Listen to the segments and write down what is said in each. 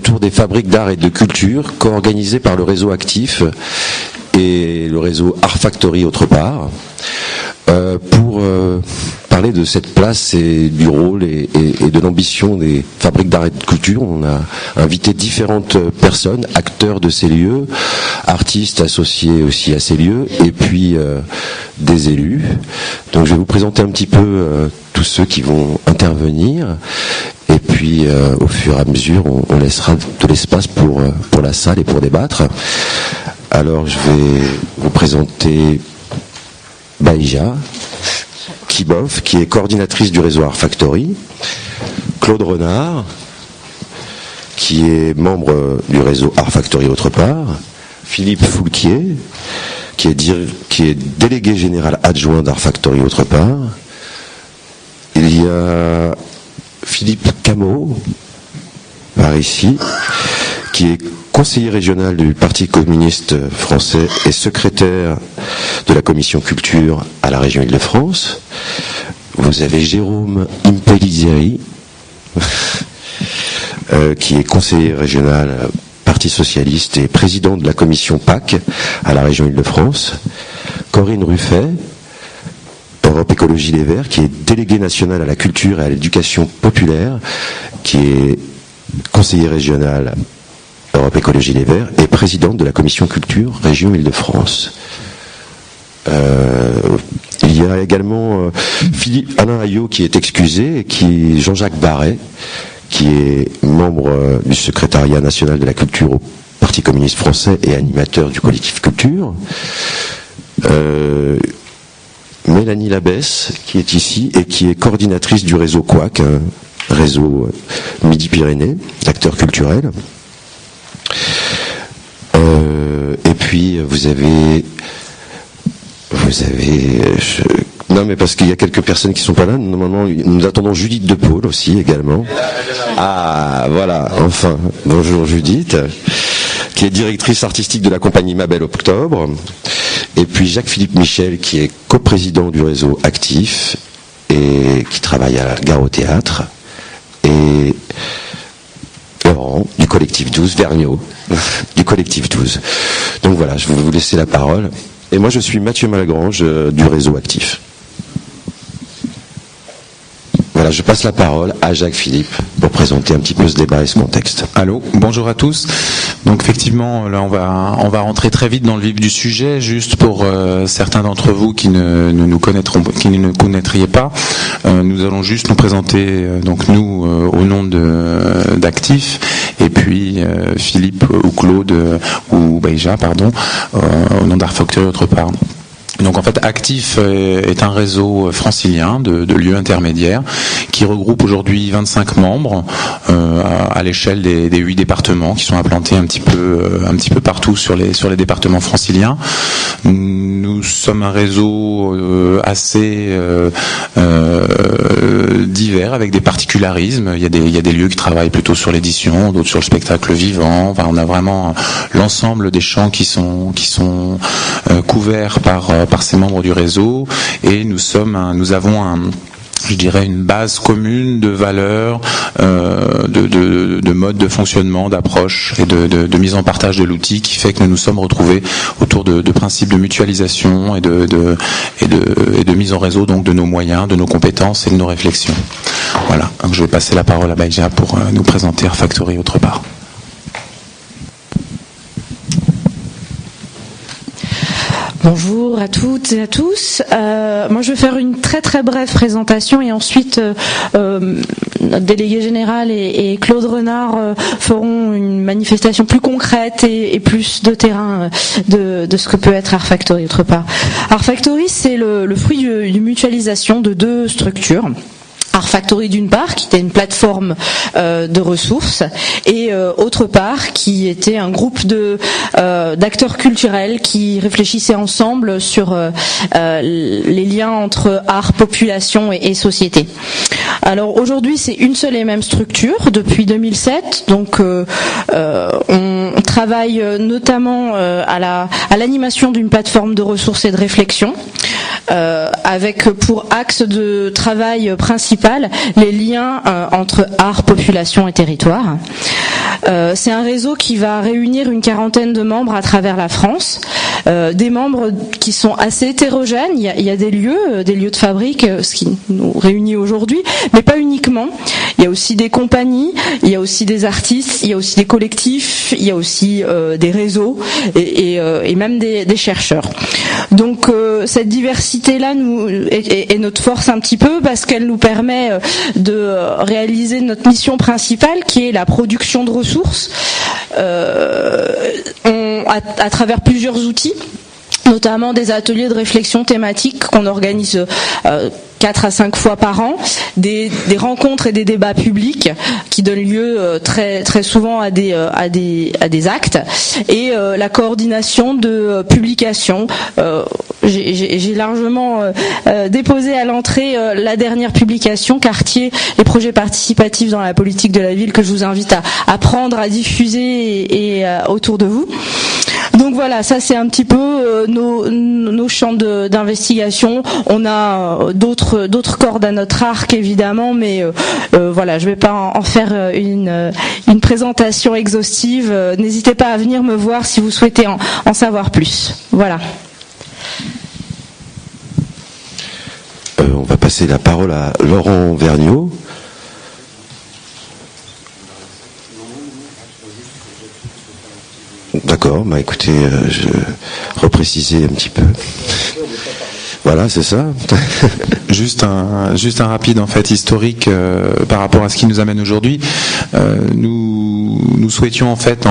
autour des fabriques d'art et de culture co-organisées par le réseau Actif et le réseau Art Factory autre part, pour parler de cette place et du rôle et de l'ambition des fabriques d'art et de culture. On a invité différentes personnes, acteurs de ces lieux, artistes associés aussi à ces lieux, et puis des élus. Donc je vais vous présenter un petit peu tous ceux qui vont intervenir, et puis au fur et à mesure on laissera de l'espace pour la salle et pour débattre. Alors je vais vous présenter Baïja Kibov, qui est coordinatrice du réseau Art Factory, Claude Renard, qui est membre du réseau Art Factory autre part, Philippe Foulquier, qui est délégué général adjoint d'Art Factory autre part. Il y a Philippe Cameau, par ici, qui est conseiller régional du Parti communiste français et secrétaire de la commission culture à la région Île-de-France. Vous avez Jérôme Impellizieri, qui est conseiller régional Parti socialiste et président de la commission PAC à la région Île-de-France. Corinne Ruffet, Europe Écologie Les Verts, qui est déléguée nationale à la culture et à l'éducation populaire, qui est conseiller régional Europe Écologie Les Verts et présidente de la commission culture région Île-de-France. Il y a également Alain Ayot qui est excusé, et Jean-Jacques Barret, qui est membre du secrétariat national de la culture au Parti communiste français et animateur du collectif Culture. Mélanie Labesse, qui est ici et qui est coordinatrice du réseau Couac, un réseau Midi-Pyrénées d'acteurs culturels. Et puis vous avez non, mais parce qu'il y a quelques personnes qui sont pas là. Normalement, nous attendons Judith De Paul aussi également. Ah, voilà, enfin. Bonjour Judith, qui est directrice artistique de la compagnie Ma Belle Octobre. Et puis Jacques-Philippe Michel, qui est coprésident du réseau Actif et qui travaille à la Gare au Théâtre. Et Laurent, du collectif 12, Vergniaud, du collectif 12. Donc voilà, je vais vous laisser la parole. Et moi, je suis Mathieu Malgrange du réseau Actif. Voilà, je passe la parole à Jacques-Philippe pour présenter un petit peu ce débat et ce contexte. Allô, bonjour à tous. Donc effectivement, là on va rentrer très vite dans le vif du sujet, juste pour certains d'entre vous qui ne nous connaîtriez pas. Nous allons juste nous présenter, donc nous au nom d'Actif, et puis Philippe ou Claude ou Baïja, pardon, au nom d'Art Factory autre part. Donc en fait, Actif est un réseau francilien de lieux intermédiaires qui regroupe aujourd'hui 25 membres à l'échelle des 8 départements qui sont implantés un petit peu partout sur les départements franciliens. Nous sommes un réseau assez divers avec des particularismes. Il y a des lieux qui travaillent plutôt sur l'édition, d'autres sur le spectacle vivant. Enfin, on a vraiment l'ensemble des champs qui sont couverts par ces membres du réseau, et nous avons je dirais une base commune de valeurs, de modes de fonctionnement, d'approche et de mise en partage de l'outil, qui fait que nous nous sommes retrouvés autour de principes de mutualisation et de mise en réseau, donc de nos moyens, de nos compétences et de nos réflexions. Voilà, donc je vais passer la parole à Baïja pour nous présenter Art Factory autre part. Bonjour à toutes et à tous. Moi, je vais faire une très très brève présentation, et ensuite notre délégué général et Claude Renard feront une manifestation plus concrète et plus de terrain de ce que peut être Art Factory autre part. Art Factory, c'est le fruit d'une mutualisation de 2 structures. Art Factory d'une part, qui était une plateforme de ressources, et autre part, qui était un groupe d'acteurs culturels qui réfléchissaient ensemble sur les liens entre art, population et société. Alors aujourd'hui, c'est une seule et même structure depuis 2007. Donc on travaille notamment à l'animation d'une plateforme de ressources et de réflexion, avec pour axe de travail principal les liens entre art, population et territoire. C'est un réseau qui va réunir une quarantaine de membres à travers la France, des membres qui sont assez hétérogènes. Il y a des lieux de fabrique, ce qui nous réunit aujourd'hui, mais pas uniquement. Il y a aussi des compagnies, il y a aussi des artistes, il y a aussi des collectifs, il y a aussi des réseaux et même des chercheurs. Donc cette diversité-là est notre force un petit peu, parce qu'elle nous permet de réaliser notre mission principale, qui est la production de ressources à travers plusieurs outils, notamment des ateliers de réflexion thématique qu'on organise 4 à 5 fois par an, des rencontres et des débats publics qui donnent lieu très très souvent à des actes, et la coordination de publications. J'ai largement déposé à l'entrée la dernière publication, Quartier, les projets participatifs dans la politique de la ville, que je vous invite à prendre, à diffuser et autour de vous. Donc voilà, ça c'est un petit peu nos champs d'investigation. On a d'autres cordes à notre arc évidemment, mais voilà, je vais pas en faire une présentation exhaustive. N'hésitez pas à venir me voir si vous souhaitez en savoir plus. Voilà. On va passer la parole à Laurent Vergniaud. D'accord, bah écoutez, je repréciser un petit peu. Voilà, c'est ça. Juste un rapide en fait historique par rapport à ce qui nous amène aujourd'hui. Nous souhaitions en fait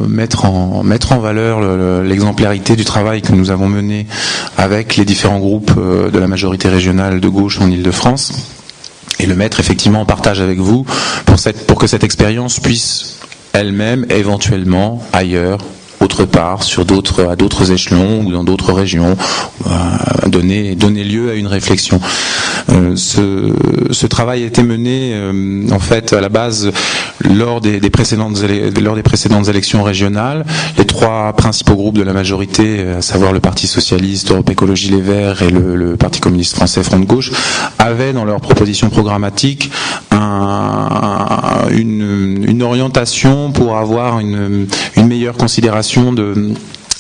mettre en valeur l'exemplarité du travail que nous avons mené avec les différents groupes de la majorité régionale de gauche en Île-de-France, et le mettre effectivement en partage avec vous pour que cette expérience puisse elle-même éventuellement ailleurs, autre part, à d'autres échelons ou dans d'autres régions, donner lieu à une réflexion. Ce travail a été mené en fait à la base lors des précédentes élections régionales. Les 3 principaux groupes de la majorité, à savoir le Parti socialiste, Europe Écologie Les Verts et le Parti communiste français Front de Gauche, avaient dans leur proposition programmatique une orientation pour avoir une meilleure considération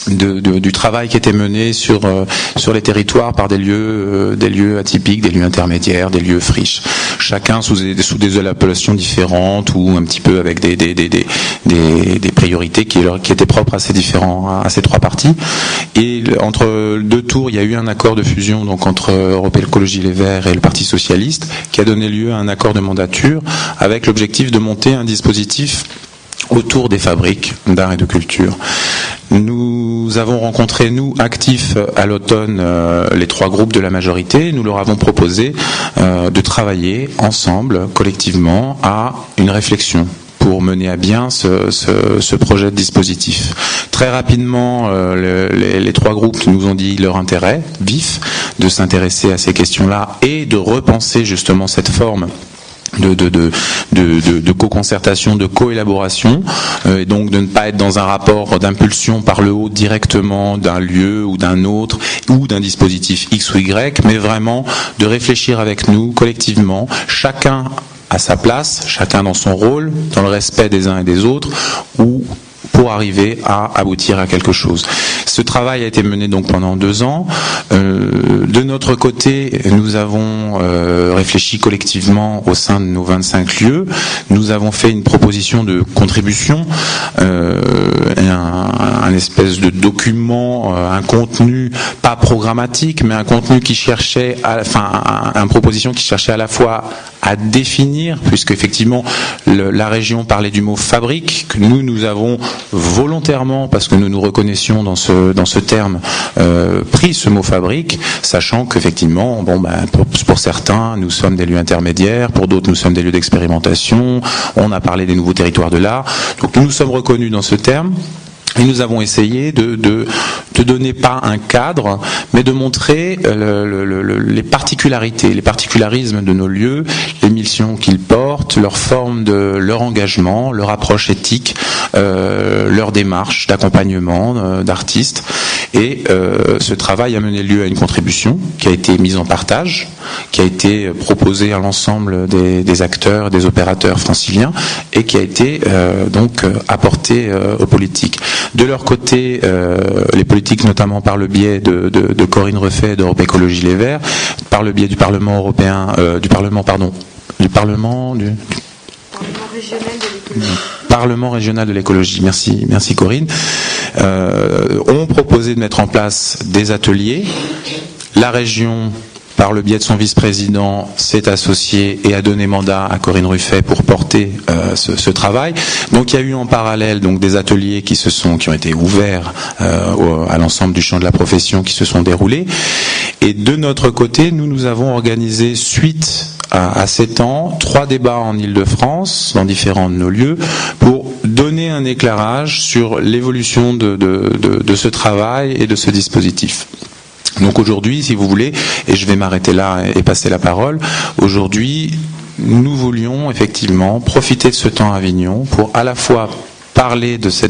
du travail qui était mené sur les territoires par des lieux atypiques, des lieux intermédiaires, des lieux friches, chacun sous des appellations différentes ou un petit peu avec des priorités qui étaient propres à ces 3 partis. Et entre 2 tours, il y a eu un accord de fusion donc entre Europe Écologie Les Verts et le Parti socialiste, qui a donné lieu à un accord de mandature avec l'objectif de monter un dispositif autour des fabriques d'art et de culture. Nous avons rencontré, nous, actifs à l'automne, les 3 groupes de la majorité. Nous leur avons proposé de travailler ensemble, collectivement, à une réflexion pour mener à bien ce projet de dispositif. Très rapidement, les 3 groupes nous ont dit leur intérêt vif de s'intéresser à ces questions-là et de repenser justement cette forme de co-concertation, de co-élaboration, et donc de ne pas être dans un rapport d'impulsion par le haut directement d'un lieu ou d'un autre ou d'un dispositif X ou Y, mais vraiment de réfléchir avec nous collectivement, chacun à sa place, chacun dans son rôle, dans le respect des uns et des autres, ou pour arriver à aboutir à quelque chose. Ce travail a été mené donc pendant 2 ans. De notre côté, nous avons réfléchi collectivement au sein de nos 25 lieux. Nous avons fait une proposition de contribution, un espèce de document, un contenu pas programmatique, mais un contenu qui cherchait, une proposition qui cherchait à la fois à définir, puisque effectivement la région parlait du mot fabrique, que nous avons volontairement, parce que nous nous reconnaissions dans ce terme, pris ce mot fabrique, sachant qu'effectivement, pour certains, nous sommes des lieux intermédiaires, pour d'autres, nous sommes des lieux d'expérimentation, on a parlé des nouveaux territoires de l'art, donc nous sommes reconnus dans ce terme. Et nous avons essayé de donner pas un cadre, mais de montrer les particularités, les particularismes de nos lieux, les missions qu'ils portent, leur forme leur engagement, leur approche éthique, leur démarche d'accompagnement d'artistes. Et ce travail a mené lieu à une contribution qui a été mise en partage, qui a été proposée à l'ensemble des acteurs, des opérateurs franciliens, et qui a été donc apportée aux politiques. De leur côté, les politiques, notamment par le biais de Corinne Refait d'Europe Écologie Les Verts, par le biais du Parlement européen, du Parlement régional de l'écologie. Merci Corinne. Ont proposé de mettre en place des ateliers. La région, par le biais de son vice-président, s'est associée et a donné mandat à Corinne Refait pour porter ce travail. Donc il y a eu en parallèle donc des ateliers qui ont été ouverts à l'ensemble du champ de la profession, qui se sont déroulés. Et de notre côté, nous avons organisé, suite à 7 ans, 3 débats en Île-de-France, dans différents de nos lieux, pour donner un éclairage sur l'évolution de ce travail et de ce dispositif. Donc aujourd'hui, si vous voulez, et je vais m'arrêter là et passer la parole, aujourd'hui, nous voulions effectivement profiter de ce temps à Avignon pour à la fois parler de ce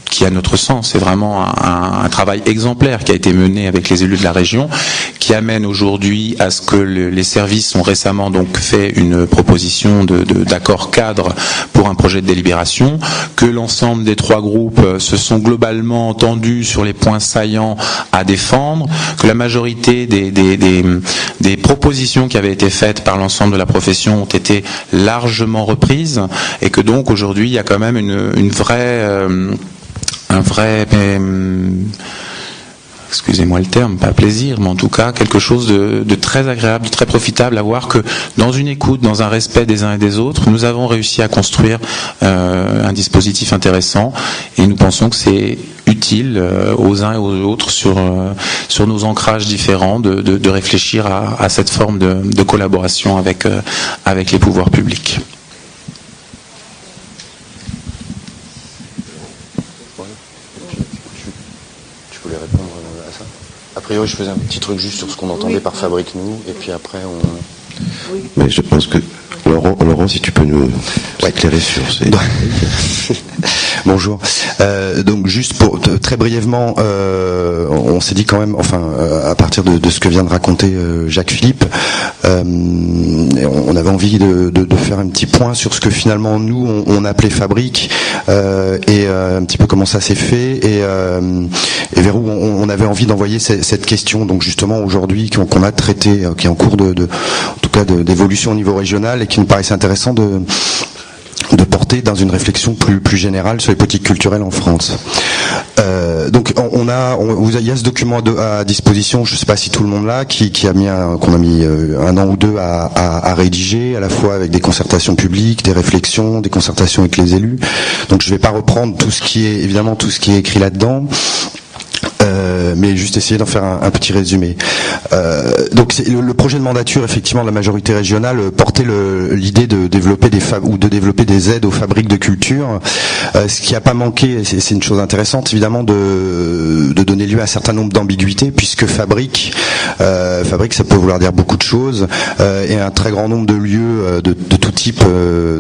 qui, à notre sens, est vraiment un travail exemplaire qui a été mené avec les élus de la région, qui amène aujourd'hui à ce que les services ont récemment donc fait une proposition d'accord cadre pour un projet de délibération, que l'ensemble des 3 groupes se sont globalement entendus sur les points saillants à défendre, que la majorité des propositions qui avaient été faites par l'ensemble de la profession ont été largement reprises, et que donc aujourd'hui il y a quand même excusez-moi le terme, pas plaisir, mais en tout cas quelque chose de très agréable, de très profitable à voir que dans une écoute, dans un respect des uns et des autres, nous avons réussi à construire un dispositif intéressant, et nous pensons que c'est utile aux uns et aux autres sur nos ancrages différents de réfléchir à cette forme de collaboration avec les pouvoirs publics. A priori, je faisais un petit truc juste sur ce qu'on entendait par Fabrique Nous, et puis après on... Mais je pense que Laurent, si tu peux nous éclairer sur ces... Bonjour. Donc juste pour très brièvement, on s'est dit quand même, à partir de ce que vient de raconter Jacques Philippe, on avait envie de faire un petit point sur ce que finalement nous on appelait Fabrique, et un petit peu comment ça s'est fait, et vers où on avait envie d'envoyer cette question. Donc justement aujourd'hui qu'on a traité, qui est en cours en tout cas d'évolution au niveau régional, et qui nous paraissait intéressant de porter dans une réflexion plus générale sur les politiques culturelles en France. Donc il y a ce document à disposition, je ne sais pas si tout le monde l'a, qu'on a mis 1 an ou 2 à rédiger, à la fois avec des concertations publiques, des réflexions, des concertations avec les élus. Donc je ne vais pas reprendre tout ce qui est écrit là-dedans. Mais juste essayer d'en faire un petit résumé. Donc le projet de mandature effectivement de la majorité régionale portait l'idée de développer des aides aux fabriques de culture. Ce qui n'a pas manqué, c'est une chose intéressante évidemment, de donner lieu à un certain nombre d'ambiguïtés, puisque fabrique ça peut vouloir dire beaucoup de choses, et un très grand nombre de lieux de tout type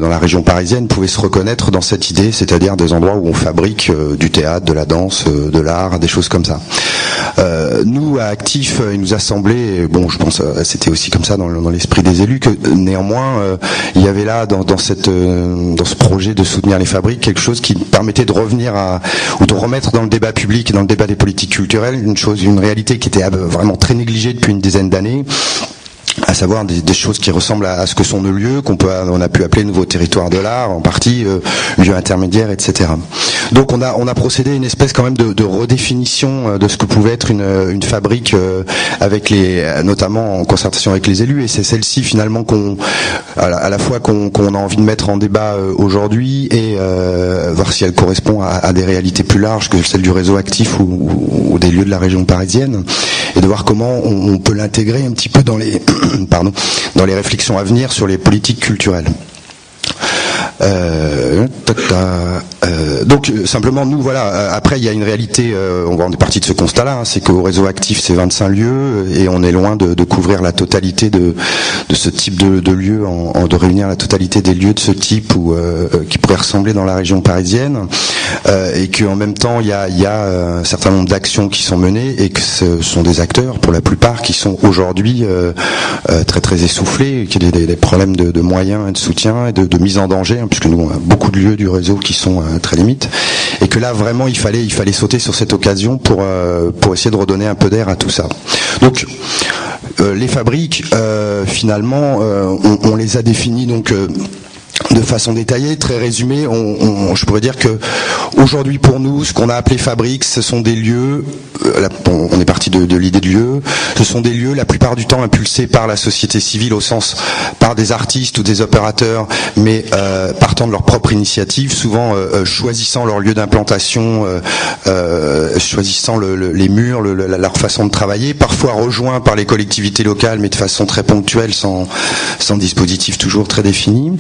dans la région parisienne pouvaient se reconnaître dans cette idée, c'est-à-dire des endroits où on fabrique du théâtre, de la danse, de l'art, des choses comme ça. Nous, à Actif, il nous a semblé, je pense c'était aussi comme ça dans l'esprit des élus, que néanmoins il y avait là dans ce projet de soutenir les fabriques quelque chose qui permettait de revenir ou de remettre dans le débat public, dans le débat des politiques culturelles, une réalité qui était vraiment très négligée depuis une dizaine d'années, à savoir des choses qui ressemblent à ce que sont nos lieux, on a pu appeler nouveaux territoires de l'art, en partie lieux intermédiaires, etc. Donc on a procédé à une espèce quand même de redéfinition de ce que pouvait être une fabrique, notamment en concertation avec les élus, et c'est celle-ci finalement à la fois qu'on a envie de mettre en débat aujourd'hui, et voir si elle correspond à des réalités plus larges que celles du réseau Actif ou des lieux de la région parisienne, et de voir comment on peut l'intégrer un petit peu dans les réflexions à venir sur les politiques culturelles. Donc simplement nous après il y a une réalité, on est parti de ce constat là, c'est qu'au réseau Actif c'est 25 lieux, et on est loin de couvrir la totalité de ce type de lieux, de réunir la totalité des lieux de ce type qui pourraient ressembler dans la région parisienne. et qu'en même temps il y a un certain nombre d'actions qui sont menées et que ce sont des acteurs pour la plupart qui sont aujourd'hui très très essoufflés, qu'il y a des problèmes de moyens et de soutien et de mise en danger, hein, puisque nous on a beaucoup de lieux du réseau qui sont très limites, et que là vraiment il fallait sauter sur cette occasion pour essayer de redonner un peu d'air à tout ça. Donc les fabriques, finalement, on les a définies donc de façon détaillée, très résumée. Je pourrais dire que aujourd'hui pour nous, ce qu'on a appelé fabriques, ce sont des lieux. On est parti de l'idée de lieu. Ce sont des lieux, la plupart du temps impulsés par la société civile, au sens par des artistes ou des opérateurs, mais partant de leur propre initiative, souvent choisissant leur lieu d'implantation, choisissant les murs, leur façon de travailler, parfois rejoints par les collectivités locales, mais de façon très ponctuelle, sans dispositif toujours très défini.